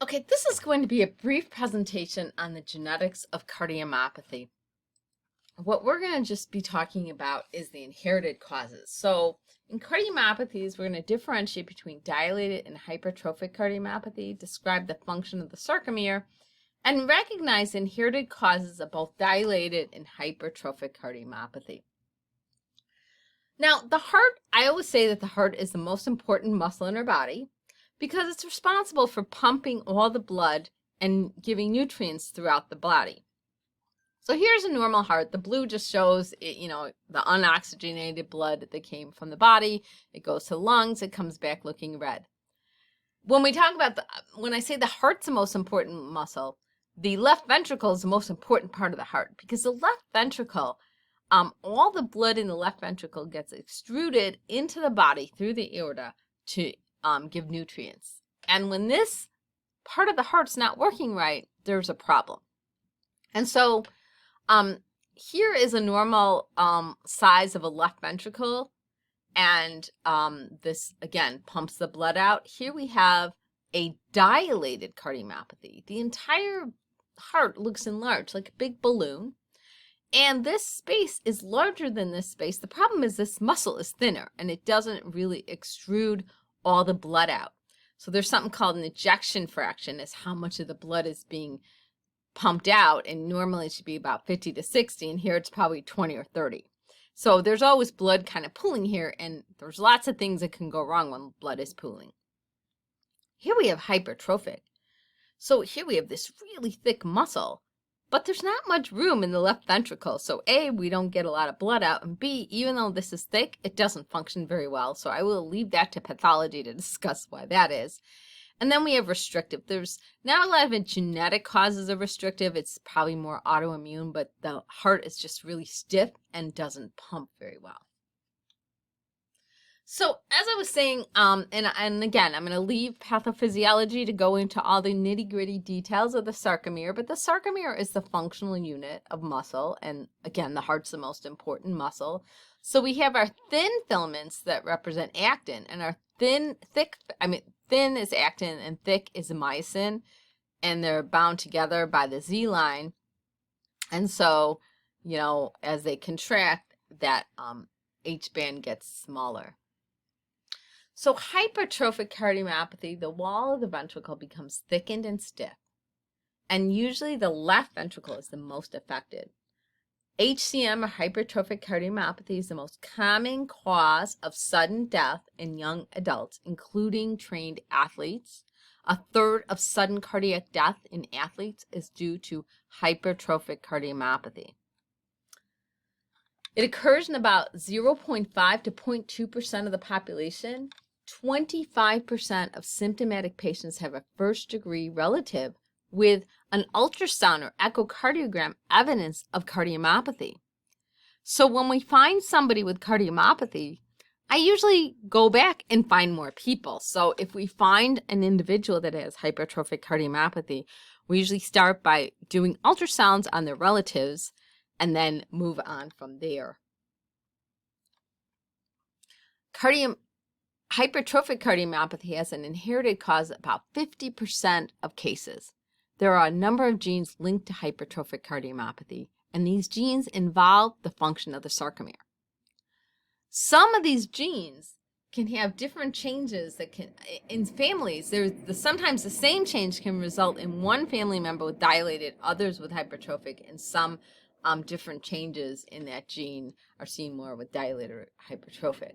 Okay, this is going to be a brief presentation on the genetics of cardiomyopathy. What we're going to just be talking about is the inherited causes. So in cardiomyopathies, we're going to differentiate between dilated and hypertrophic cardiomyopathy, describe the function of the sarcomere, and recognize inherited causes of both dilated and hypertrophic cardiomyopathy. Now, the heart, I always say that the heart is the most important muscle in our body because it's responsible for pumping all the blood and giving nutrients throughout the body. So here's a normal heart. The blue just shows it, the unoxygenated blood that came from the body. It goes to the lungs. It comes back looking red. When we talk about when I say the heart's the most important muscle, the left ventricle is the most important part of the heart because the left ventricle, all the blood in the left ventricle gets extruded into the body through the aorta to give nutrients. And when this part of the heart's not working right, there's a problem. And so here is a normal size of a left ventricle, and this, again, pumps the blood out. Here we have a dilated cardiomyopathy. The entire heart looks enlarged, like a big balloon, and this space is larger than this space. The problem is this muscle is thinner, and it doesn't really extrude all the blood out. So there's something called an ejection fraction, is how much of the blood is being pumped out, and normally it should be about 50 to 60, and here it's probably 20 or 30. So there's always blood kind of pooling here, and there's lots of things that can go wrong when blood is pooling. Here we have hypertrophic. So here we have this really thick muscle, but there's not much room in the left ventricle. So A, we don't get a lot of blood out, and B, even though this is thick, it doesn't function very well. So I will leave that to pathology to discuss why that is. And then we have restrictive. There's not a lot of genetic causes of restrictive. It's probably more autoimmune, but the heart is just really stiff and doesn't pump very well. So as I was saying, and again, I'm going to leave pathophysiology to go into all the nitty-gritty details of the sarcomere, but the sarcomere is the functional unit of muscle, and again, the heart's the most important muscle. So we have our thin filaments that represent actin, and our thin is actin and thick is myosin, and they're bound together by the Z line. And so, as they contract, that H band gets smaller. So hypertrophic cardiomyopathy, the wall of the ventricle becomes thickened and stiff, and usually the left ventricle is the most affected. HCM, or hypertrophic cardiomyopathy, is the most common cause of sudden death in young adults, including trained athletes. A third of sudden cardiac death in athletes is due to hypertrophic cardiomyopathy. It occurs in about 0.5 to 0.2% of the population. 25% of symptomatic patients have a first-degree relative with an ultrasound or echocardiogram evidence of cardiomyopathy. So when we find somebody with cardiomyopathy, I usually go back and find more people. So if we find an individual that has hypertrophic cardiomyopathy, we usually start by doing ultrasounds on their relatives and then move on from there. Hypertrophic cardiomyopathy has an inherited cause of about 50% of cases. There are a number of genes linked to hypertrophic cardiomyopathy, and these genes involve the function of the sarcomere. Some of these genes can have different changes that can, in families, sometimes the same change can result in one family member with dilated, others with hypertrophic, and some different changes in that gene are seen more with dilated or hypertrophic.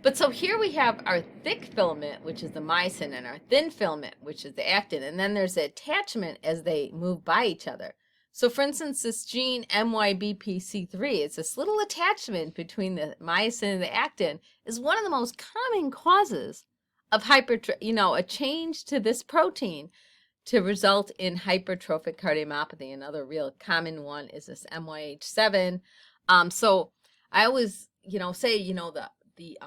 But so here we have our thick filament, which is the myosin, and our thin filament, which is the actin, and then there's the attachment as they move by each other. So for instance, this gene MYBPC3, it's this little attachment between the myosin and the actin, is one of the most common causes of a change to this protein to result in hypertrophic cardiomyopathy. Another real common one is this MYH7. So I always, say, the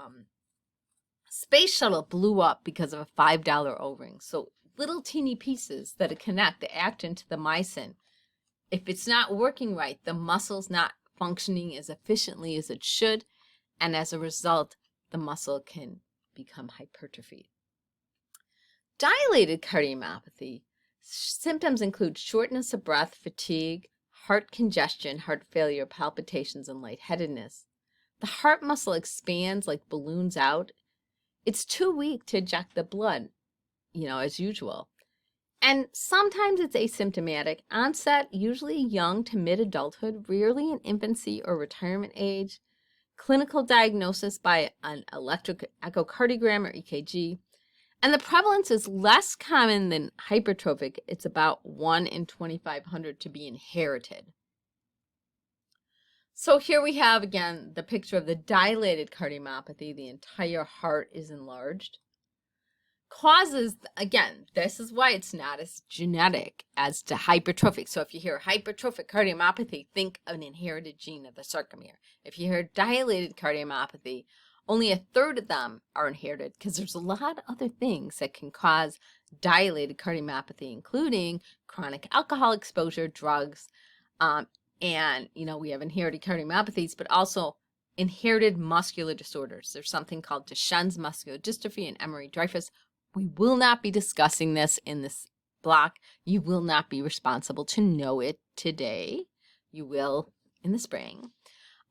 space shuttle blew up because of a $5 O-ring. So little teeny pieces that connect the actin to the myosin. If it's not working right, the muscle's not functioning as efficiently as it should, and as a result, the muscle can become hypertrophied. dilated cardiomyopathy, symptoms include shortness of breath, fatigue, heart congestion, heart failure, palpitations, and lightheadedness. The heart muscle expands like balloons out. It's too weak to eject the blood, as usual. And sometimes it's asymptomatic. Onset, usually young to mid-adulthood, rarely in infancy or retirement age. Clinical diagnosis by an electric echocardiogram or EKG. And the prevalence is less common than hypertrophic. It's about 1 in 2,500 to be inherited. So here we have, again, the picture of the dilated cardiomyopathy. The entire heart is enlarged. Causes, again, this is why it's not as genetic as to hypertrophic. So if you hear hypertrophic cardiomyopathy, think of an inherited gene of the sarcomere. If you hear dilated cardiomyopathy, only a third of them are inherited because there's a lot of other things that can cause dilated cardiomyopathy, including chronic alcohol exposure, drugs, and, we have inherited cardiomyopathies, but also inherited muscular disorders. There's something called Duchenne's muscular dystrophy and Emery-Dreifuss. We will not be discussing this in this block. You will not be responsible to know it today. You will in the spring.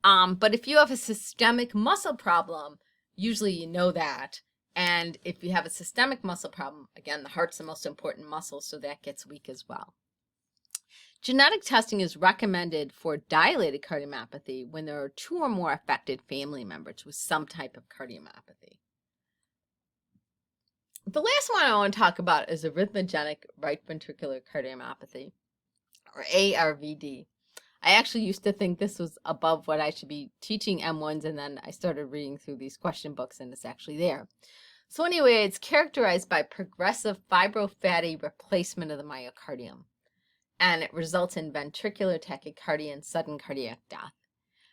But if you have a systemic muscle problem, usually you know that. And if you have a systemic muscle problem, again, the heart's the most important muscle, so that gets weak as well. Genetic testing is recommended for dilated cardiomyopathy when there are 2 or more affected family members with some type of cardiomyopathy. The last one I want to talk about is arrhythmogenic right ventricular cardiomyopathy, or ARVD. I actually used to think this was above what I should be teaching M1s, and then I started reading through these question books, and it's actually there. So anyway, it's characterized by progressive fibrofatty replacement of the myocardium, and it results in ventricular tachycardia and sudden cardiac death.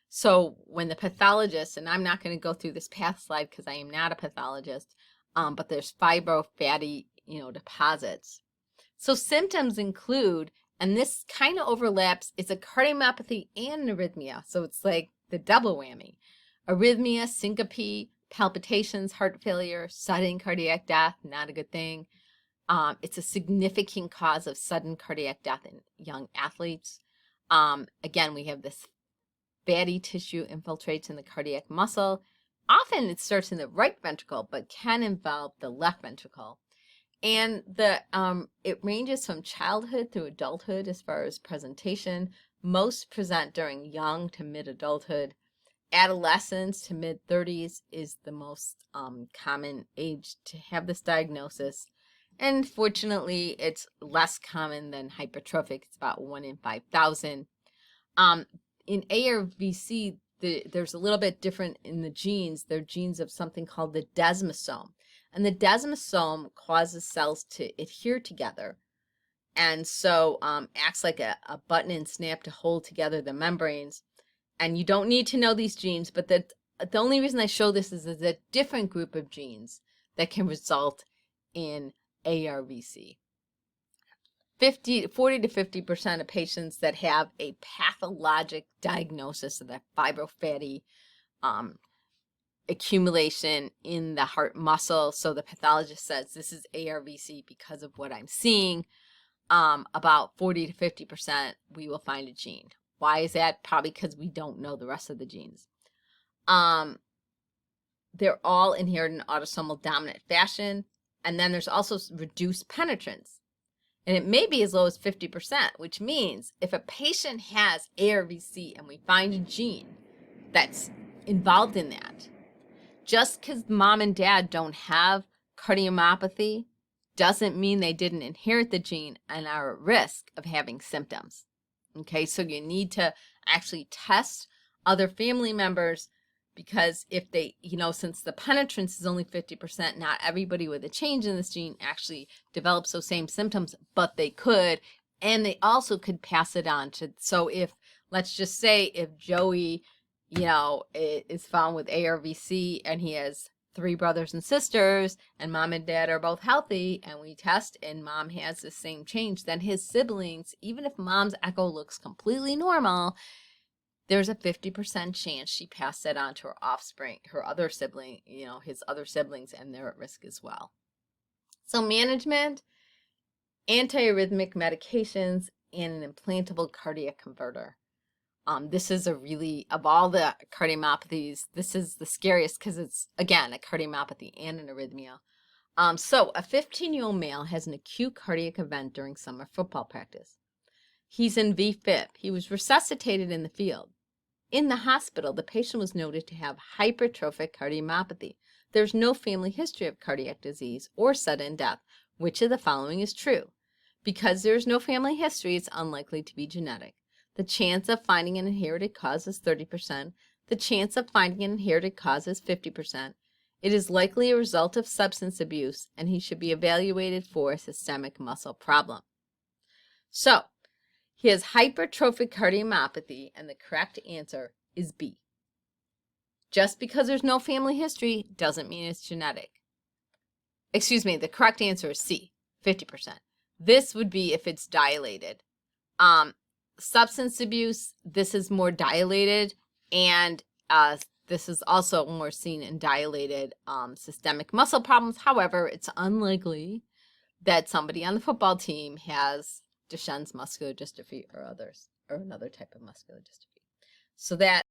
So when the pathologist, and I'm not going to go through this path slide because I am not a pathologist, but there's fibrofatty, deposits. So symptoms include, and this kind of overlaps, it's a cardiomyopathy and an arrhythmia. So it's like the double whammy. Arrhythmia, syncope, palpitations, heart failure, sudden cardiac death, not a good thing. It's a significant cause of sudden cardiac death in young athletes. Again, we have this fatty tissue infiltrates in the cardiac muscle. Often it starts in the right ventricle, but can involve the left ventricle. And it ranges from childhood through adulthood as far as presentation. Most present during young to mid-adulthood. Adolescence to mid-30s is the most common age to have this diagnosis. And fortunately, it's less common than hypertrophic. It's about 1 in 5,000. In ARVC, there's a little bit different in the genes. They're genes of something called the desmosome. And the desmosome causes cells to adhere together. And so acts like a button and snap to hold together the membranes. And you don't need to know these genes, but the only reason I show this is a different group of genes that can result in ARVC. 40 to 50% of patients that have a pathologic diagnosis of that fibrofatty accumulation in the heart muscle. So the pathologist says this is ARVC because of what I'm seeing. About 40 to 50% we will find a gene. Why is that? Probably because we don't know the rest of the genes. They're all inherited in autosomal dominant fashion. And then there's also reduced penetrance. And it may be as low as 50%, which means if a patient has ARVC and we find a gene that's involved in that, just because mom and dad don't have cardiomyopathy doesn't mean they didn't inherit the gene and are at risk of having symptoms. Okay, so you need to actually test other family members, because if they, since the penetrance is only 50%, not everybody with a change in this gene actually develops those same symptoms, but they could, and they also could pass it on to, so if, let's just say if Joey, is found with ARVC and he has 3 brothers and sisters and mom and dad are both healthy and we test and mom has the same change, then his siblings, even if mom's echo looks completely normal, there's a 50% chance she passed that on to her offspring, her other sibling, his other siblings, and they're at risk as well. So management, antiarrhythmic medications, and an implantable cardiac converter. This is a really, of all the cardiomyopathies, this is the scariest because it's, again, a cardiomyopathy and an arrhythmia. So a 15-year-old male has an acute cardiac event during summer football practice. He's in VFib. He was resuscitated in the field. In the hospital, the patient was noted to have hypertrophic cardiomyopathy. There's no family history of cardiac disease or sudden death. Which of the following is true? Because there is no family history, it's unlikely to be genetic. The chance of finding an inherited cause is 30%. The chance of finding an inherited cause is 50%. It is likely a result of substance abuse, and he should be evaluated for a systemic muscle problem. So, he has hypertrophic cardiomyopathy, and the correct answer is B. Just because there's no family history doesn't mean it's genetic. Excuse me, the correct answer is C, 50%. This would be if it's dilated. Substance abuse, this is more dilated, and this is also more seen in dilated systemic muscle problems. However, it's unlikely that somebody on the football team has Duchenne's muscular dystrophy or another type of muscular dystrophy. So that